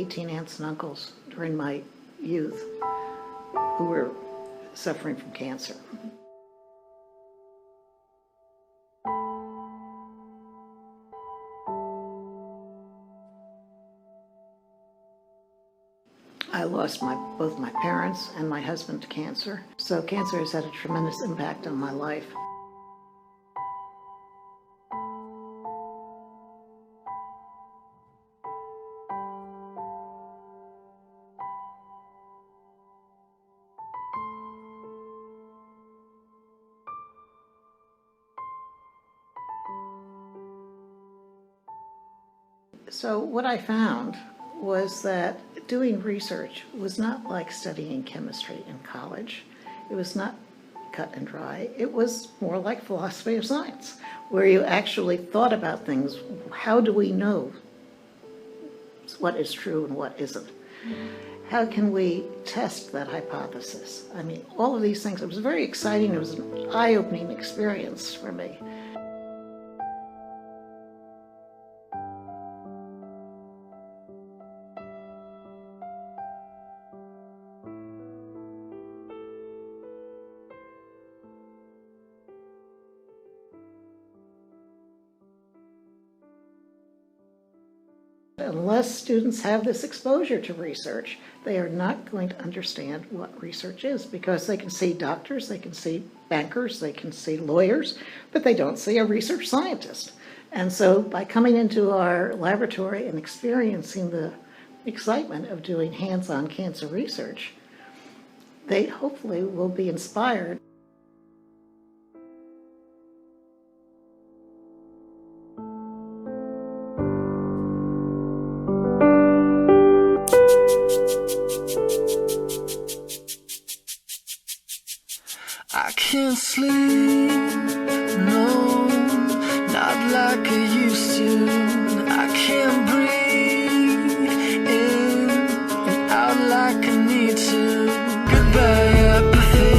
18 aunts and uncles during my youth who were suffering from cancer. I lost both my parents and my husband to cancer, so cancer has had a tremendous impact on my life. So what I found was that doing research was not like studying chemistry in college. It was not cut and dry. It was more like philosophy of science, where you actually thought about things. How do we know what is true and what isn't? How can we test that hypothesis? I mean, all of these things. It was very exciting. It was an eye-opening experience for me. Unless students have this exposure to research, they are not going to understand what research is, because they can see doctors, they can see bankers, they can see lawyers, but they don't see a research scientist. And so by coming into our laboratory and experiencing the excitement of doing hands-on cancer research, they hopefully will be inspired. I can't sleep, no, not like I used to. I can't breathe in and out like I need to. Goodbye, apathy.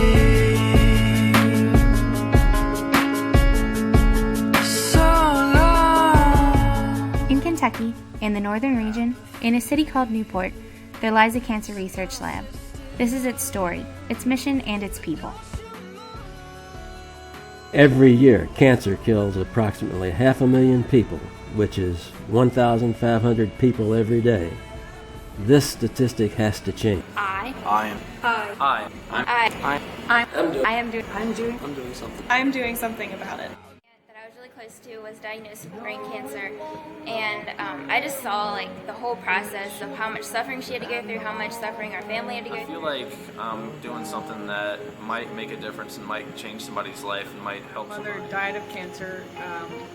So long. In Kentucky, in the northern region, in a city called Newport, there lies a cancer research lab. This is its story, its mission, and its people. Every year, cancer kills approximately 500,000 people, which is 1,500 people every day. This statistic has to change. I'm doing something about it. That I was really close to was diagnosed with brain cancer, and I just saw like the whole process of how much suffering she had to go through, how much suffering our family had to go through. I feel like doing something that might make a difference and might change somebody's life and might help somebody. My mother died of cancer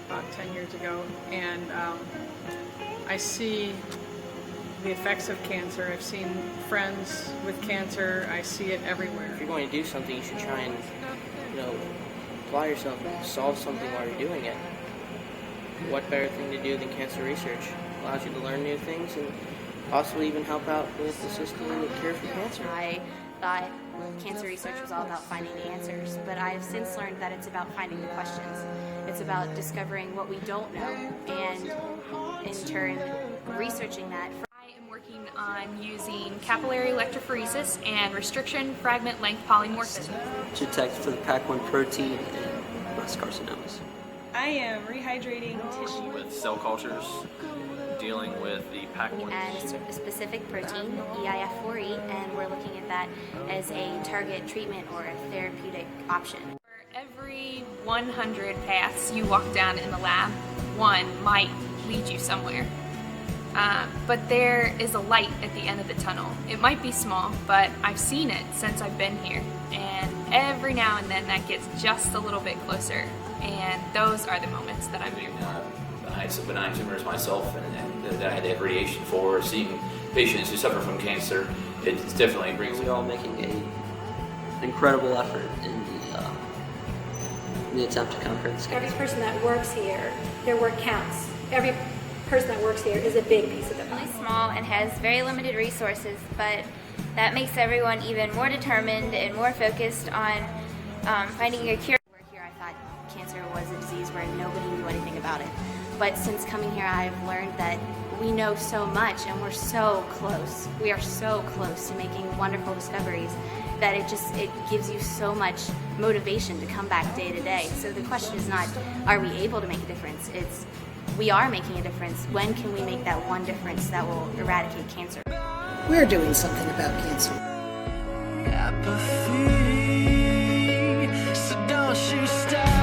about 10 years ago, and I see the effects of cancer. I've seen friends with cancer. I see it everywhere. If you're going to do something, you should try and, apply yourself and solve something while you're doing it. What better thing to do than cancer research? It allows you to learn new things and possibly even help out with assisting in the cure for cancer. I thought cancer research was all about finding the answers, but I have since learned that it's about finding the questions. It's about discovering what we don't know and, in turn, researching that. I am working on using capillary electrophoresis and restriction fragment length polymorphism To detect for the PAC1 protein and breast carcinomas. I am rehydrating tissue With cell cultures, dealing with the PAC1. And a specific protein, EIF4E, and we're looking at that as a target treatment or a therapeutic option. For every 100 paths you walk down in the lab, one might lead you somewhere. But there is a light at the end of the tunnel. It might be small, but I've seen it since I've been here. And every now and then that gets just a little bit closer. And those are the moments that I'm here for. I had some benign tumors myself, and that I had to have radiation for. Seeing patients who suffer from cancer, it definitely brings. We're all making an incredible effort in the attempt to conquer this. Every person that works here, their work counts. Every person that works here is a big piece of the pie. Really small and has very limited resources, but that makes everyone even more determined and more focused on finding a cure. Here I thought cancer was a disease where nobody knew anything about it. But since coming here, I've learned that we know so much and we're so close. We are so close to making wonderful discoveries that it gives you so much motivation to come back day to day. So the question is not, are we able to make a difference? It's, we are making a difference. When can we make that one difference that will eradicate cancer? We're doing something about cancer. Apathy, so don't you stop.